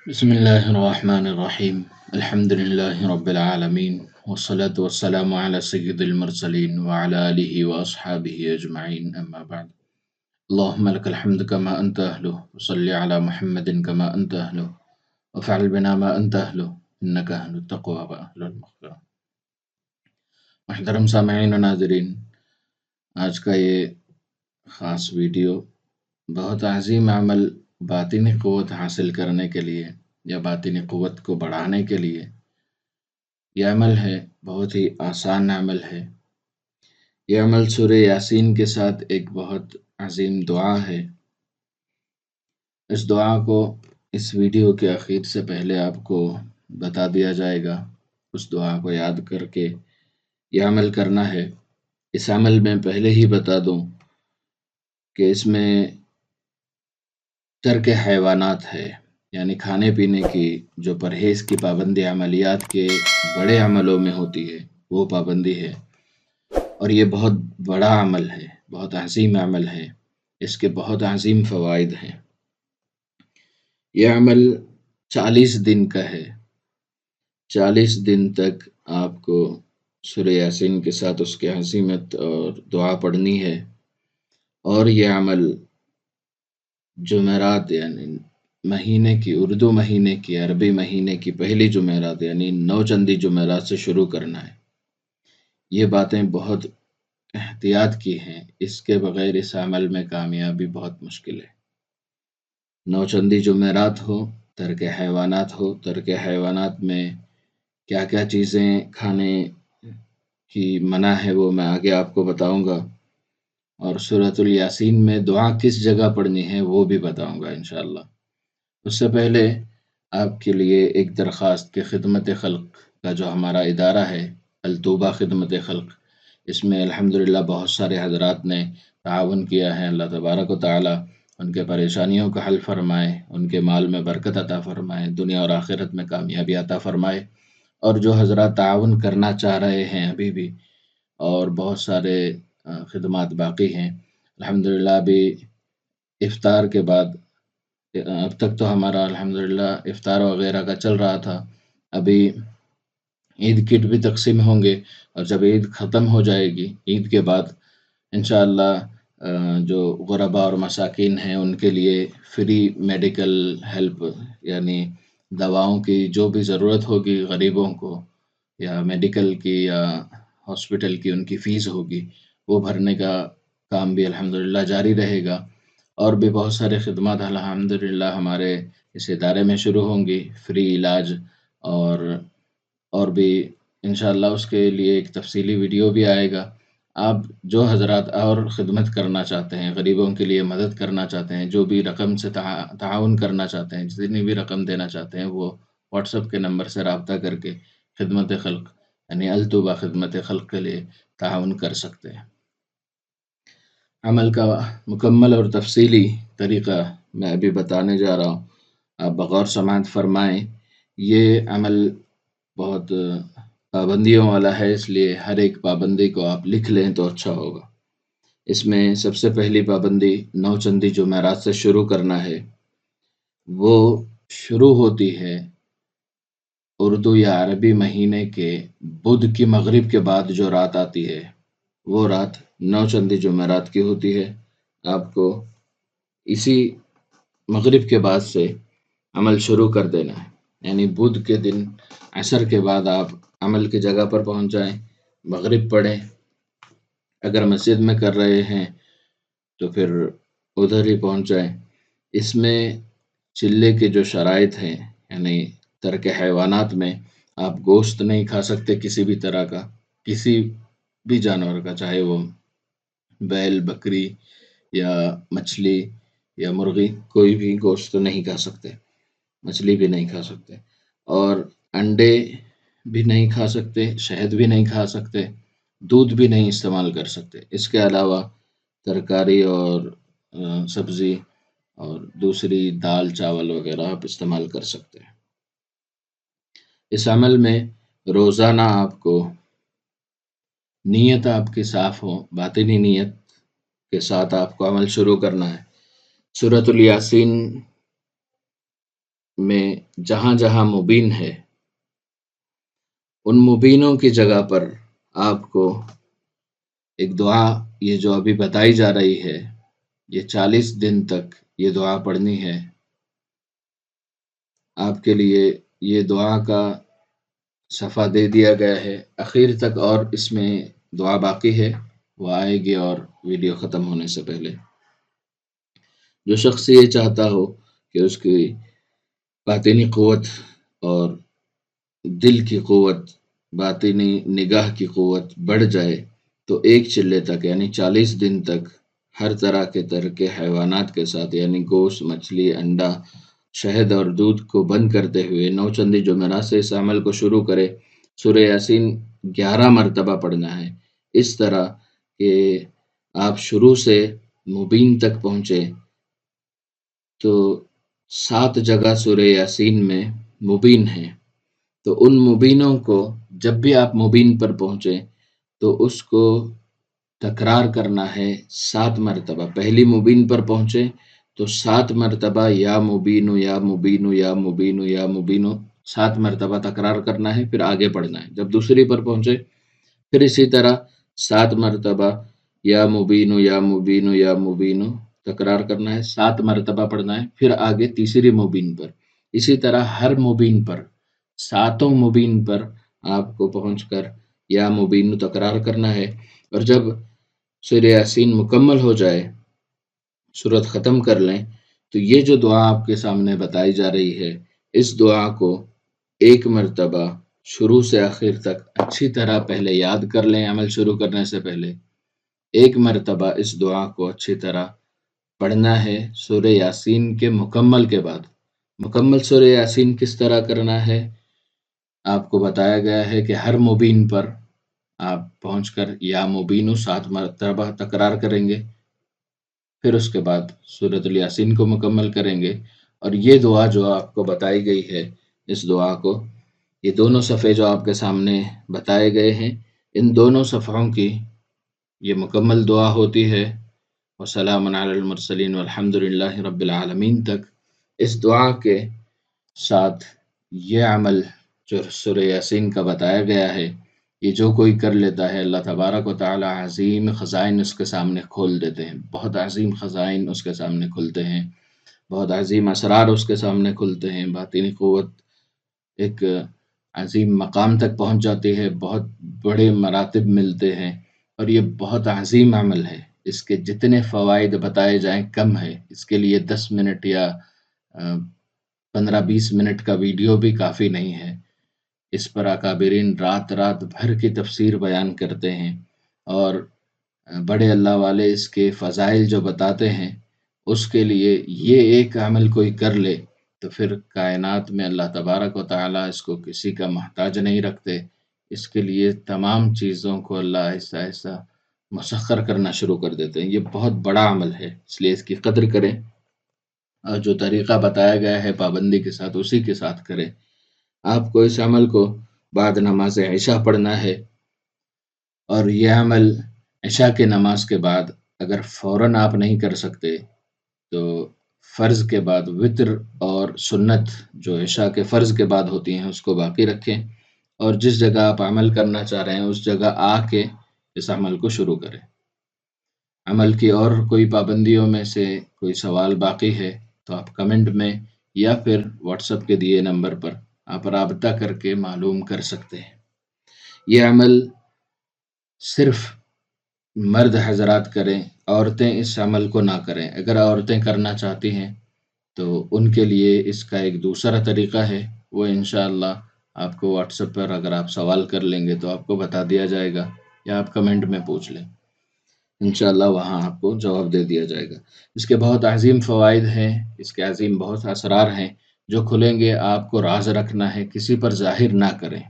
بسم الله الرحمن الرحيم. الحمد لله رب العالمين، والصلاة والسلام على سيد المرسلين وعلى آله وأصحابه أجمعين، أما بعد. اللهم لك الحمد كما أنت أهله، وصل على محمد كما أنت أهله، وفعل بنا ما أنت أهله، إنك أهل التقوى وأهل المغفرة. محترم سامعین و ناظرین، آج کا یہ خاص ویڈیو بہت عظیم عمل باطنی قوت حاصل کرنے کے لیے یا باطنی قوت کو بڑھانے کے لیے یہ عمل ہے، بہت ہی آسان عمل ہے۔ یہ عمل سورہ یاسین کے ساتھ ایک بہت عظیم دعا ہے۔ اس دعا کو اس ویڈیو کے آخر سے پہلے آپ کو بتا دیا جائے گا۔ اس دعا کو یاد کر کے یہ عمل کرنا ہے۔ اس عمل میں پہلے ہی بتا دوں کہ اس میں ترک حیوانات ہے، یعنی کھانے پینے کی جو پرہیز کی پابندی عملیات کے بڑے عملوں میں ہوتی ہے وہ پابندی ہے، اور یہ بہت بڑا عمل ہے، بہت عظیم عمل ہے، اس کے بہت عظیم فوائد ہیں۔ یہ عمل 40 دن کا ہے۔ 40 دن تک آپ کو سورہ یاسین کے ساتھ اس کی عظمت اور دعا پڑھنی ہے، اور یہ عمل جمعرات یعنی مہینے کی، اردو مہینے کی، عربی مہینے کی پہلی جمعرات یعنی 9 چندی جمعرات سے شروع کرنا ہے۔ یہ باتیں بہت احتیاط کی ہیں، اس کے بغیر اس عمل میں کامیابی بہت مشکل ہے۔ 9 چندی جمعرات ہو، ترک حیوانات ہو۔ ترک حیوانات میں کیا کیا چیزیں کھانے کی منع ہے وہ میں آگے آپ کو بتاؤں گا، اور سورۃ الیاسین میں دعا کس جگہ پڑھنی ہے وہ بھی بتاؤں گا انشاءاللہ۔ اس سے پہلے آپ کے لیے ایک درخواست کہ خدمت خلق کا جو ہمارا ادارہ ہے، الطوبہ خدمت خلق، اس میں الحمدللہ بہت سارے حضرات نے تعاون کیا ہے۔ اللہ تبارک و تعالی ان کے پریشانیوں کا حل فرمائے، ان کے مال میں برکت عطا فرمائے، دنیا اور آخرت میں کامیابی عطا فرمائے۔ اور جو حضرات تعاون کرنا چاہ رہے ہیں ابھی بھی، اور بہت سارے خدمات باقی ہیں، الحمدللہ ابھی افطار کے بعد، اب تک تو ہمارا الحمدللہ افطار وغیرہ کا چل رہا تھا، ابھی عید کٹ بھی تقسیم ہوں گے، اور جب عید ختم ہو جائے گی، عید کے بعد انشاءاللہ جو غربا اور مساکین ہیں ان کے لیے فری میڈیکل ہیلپ، یعنی دواؤں کی جو بھی ضرورت ہوگی غریبوں کو، یا میڈیکل کی یا ہاسپٹل کی ان کی فیس ہوگی، وہ بھرنے کا کام بھی الحمدللہ جاری رہے گا۔ اور بھی بہت سارے خدمات الحمدللہ ہمارے اس ادارے میں شروع ہوں گی، فری علاج، اور بھی انشاءاللہ اس کے لیے ایک تفصیلی ویڈیو بھی آئے گا۔ آپ جو حضرات اور خدمت کرنا چاہتے ہیں، غریبوں کے لیے مدد کرنا چاہتے ہیں، جو بھی رقم سے تعاون کرنا چاہتے ہیں، جتنی بھی رقم دینا چاہتے ہیں، وہ واٹس ایپ کے نمبر سے رابطہ کر کے خدمت خلق یعنی الطوبہ خدمت خلق کے لیے تعاون کر سکتے ہیں۔ عمل کا مکمل اور تفصیلی طریقہ میں ابھی بتانے جا رہا ہوں، آپ بغور سماعت فرمائیں۔ یہ عمل بہت پابندیوں والا ہے، اس لیے ہر ایک پابندی کو آپ لکھ لیں تو اچھا ہوگا۔ اس میں سب سے پہلی پابندی 9 چندی جمعرات سے شروع کرنا ہے۔ وہ شروع ہوتی ہے اردو یا عربی مہینے کے بدھ کی مغرب کے بعد جو رات آتی ہے، وہ رات 9 چندی جمعرات کی ہوتی ہے۔ آپ کو اسی مغرب کے بعد سے عمل شروع کر دینا ہے، یعنی بدھ کے دن عصر کے بعد آپ عمل کی جگہ پر پہنچ جائیں، مغرب پڑھیں۔ اگر مسجد میں کر رہے ہیں تو پھر ادھر ہی پہنچ جائیں۔ اس میں چلے کے جو شرائط ہیں، یعنی ترک حیوانات میں آپ گوشت نہیں کھا سکتے کسی بھی طرح کا، کسی بھی جانور کا، چاہے وہ بیل، بکری یا مچھلی یا مرغی، کوئی بھی گوشت نہیں کھا سکتے، مچھلی بھی نہیں کھا سکتے، اور انڈے بھی نہیں کھا سکتے، شہد بھی نہیں کھا سکتے، دودھ بھی نہیں استعمال کر سکتے۔ اس کے علاوہ ترکاری اور سبزی اور دوسری دال، چاول وغیرہ آپ استعمال کر سکتے ہیں۔ اس عمل میں روزانہ آپ کو نیت آپ کی صاف ہو، باطنی نیت کے ساتھ آپ کو عمل شروع کرنا ہے۔ سورۃ الیاسین میں جہاں جہاں مبین ہے ان مبینوں کی جگہ پر آپ کو ایک دعا یہ جو ابھی بتائی جا رہی ہے، یہ 40 دن تک یہ دعا پڑھنی ہے آپ کے لیے۔ یہ دعا کا صفحہ دے دیا گیا ہے اخیر تک، اور اس میں دعا باقی ہے، وہ آئے گی اور ویڈیو ختم ہونے سے پہلے۔ جو شخص یہ چاہتا ہو کہ اس کی باطنی قوت اور دل کی قوت، باطنی نگاہ کی قوت بڑھ جائے، تو ایک چلے تک یعنی 40 دن تک ہر طرح کے ترکے حیوانات کے ساتھ، یعنی گوشت، مچھلی، انڈا، شہد اور دودھ کو بند کرتے ہوئے 9 چندی جمعرات سے اس عمل کو شروع کرے۔ سورہ یاسین 11 مرتبہ پڑھنا ہے، اس طرح کہ آپ شروع سے مبین تک پہنچے۔ تو 7 جگہ سورہ یاسین میں مبین ہیں، تو ان مبینوں کو جب بھی آپ مبین پر پہنچے تو اس کو تکرار کرنا ہے 7 مرتبہ۔ پہلی مبین پر پہنچے تو 7 مرتبہ یا مبینو یا مبینو یا مبینو یا مبینو 7 مرتبہ تکرار کرنا ہے، پھر آگے پڑھنا ہے۔ جب دوسری پر پہنچے پھر اسی طرح 7 مرتبہ یا مبینو یا مبینو یا مبینو تکرار کرنا ہے، 7 مرتبہ پڑھنا ہے، پھر آگے تیسری مبین پر۔ اسی طرح ہر مبین پر، 7 مبین پر آپ کو پہنچ کر یا مبینو تکرار کرنا ہے۔ اور جب سورہ یاسین مکمل ہو جائے، سورت ختم کر لیں، تو یہ جو دعا آپ کے سامنے بتائی جا رہی ہے، اس دعا کو ایک مرتبہ شروع سے آخر تک اچھی طرح پہلے یاد کر لیں عمل شروع کرنے سے پہلے۔ ایک مرتبہ اس دعا کو اچھی طرح پڑھنا ہے سورہ یاسین کے مکمل کے بعد۔ مکمل سورہ یاسین کس طرح کرنا ہے آپ کو بتایا گیا ہے کہ ہر مبین پر آپ پہنچ کر یا مبینو 7 مرتبہ تکرار کریں گے، پھر اس کے بعد سورۃ الیاسین کو مکمل کریں گے، اور یہ دعا جو آپ کو بتائی گئی ہے، اس دعا کو، یہ دونوں صفحے جو آپ کے سامنے بتائے گئے ہیں، ان دونوں صفحوں کی یہ مکمل دعا ہوتی ہے، وسلام علی المرسلین والحمد للہ رب العالمین تک۔ اس دعا کے ساتھ یہ عمل جو سورہ یاسین کا بتایا گیا ہے، یہ جو کوئی کر لیتا ہے، اللہ تبارک و تعالی عظیم خزائن اس کے سامنے کھول دیتے ہیں، بہت عظیم خزائن اس کے سامنے کھلتے ہیں، بہت عظیم اسرار اس کے سامنے کھلتے ہیں، باطنی قوت ایک عظیم مقام تک پہنچ جاتی ہے، بہت بڑے مراتب ملتے ہیں، اور یہ بہت عظیم عمل ہے۔ اس کے جتنے فوائد بتائے جائیں کم ہے، اس کے لیے 10 منٹ یا 15-20 منٹ کا ویڈیو بھی کافی نہیں ہے۔ اس پر اکابرین رات رات بھر کی تفسیر بیان کرتے ہیں، اور بڑے اللہ والے اس کے فضائل جو بتاتے ہیں، اس کے لیے یہ ایک عمل کوئی کر لے تو پھر کائنات میں اللہ تبارک و تعالیٰ اس کو کسی کا محتاج نہیں رکھتے۔ اس کے لیے تمام چیزوں کو اللہ ایسا ایسا مسخر کرنا شروع کر دیتے ہیں۔ یہ بہت بڑا عمل ہے، اس لیے اس کی قدر کریں، اور جو طریقہ بتایا گیا ہے پابندی کے ساتھ اسی کے ساتھ کریں۔ آپ کو اس عمل کو بعد نماز عشاء پڑھنا ہے، اور یہ عمل عشاء کے نماز کے بعد اگر فوراً آپ نہیں کر سکتے تو فرض کے بعد وتر اور سنت جو عشاء کے فرض کے بعد ہوتی ہیں اس کو باقی رکھیں، اور جس جگہ آپ عمل کرنا چاہ رہے ہیں اس جگہ آ کے اس عمل کو شروع کریں۔ عمل کی اور کوئی پابندیوں میں سے کوئی سوال باقی ہے تو آپ کمنٹ میں یا پھر واٹس ایپ کے دیے نمبر پر آپ رابطہ کر کے معلوم کر سکتے ہیں۔ یہ عمل صرف مرد حضرات کریں، عورتیں اس عمل کو نہ کریں۔ اگر عورتیں کرنا چاہتی ہیں تو ان کے لیے اس کا ایک دوسرا طریقہ ہے، وہ انشاءاللہ آپ کو واٹس ایپ پر اگر آپ سوال کر لیں گے تو آپ کو بتا دیا جائے گا، یا آپ کمنٹ میں پوچھ لیں، انشاءاللہ وہاں آپ کو جواب دے دیا جائے گا۔ اس کے بہت عظیم فوائد ہیں، اس کے عظیم بہت اسرار ہیں، جو کھلیں گے آپ کو راز رکھنا ہے، کسی پر ظاہر نہ کریں۔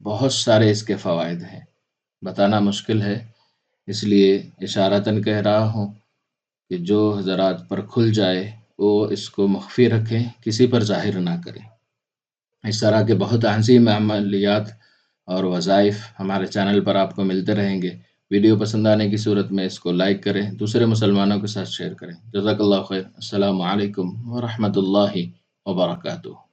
بہت سارے اس کے فوائد ہیں، بتانا مشکل ہے، اس لیے اشارتاً کہہ رہا ہوں کہ جو حضرات پر کھل جائے وہ اس کو مخفی رکھیں، کسی پر ظاہر نہ کریں۔ اس طرح کے بہت عظیم عملیات اور وظائف ہمارے چینل پر آپ کو ملتے رہیں گے۔ ویڈیو پسند آنے کی صورت میں اس کو لائک کریں، دوسرے مسلمانوں کے ساتھ شیئر کریں۔ جزاک اللہ خیر۔ السلام علیکم ورحمۃ اللہ وبرکاتہ.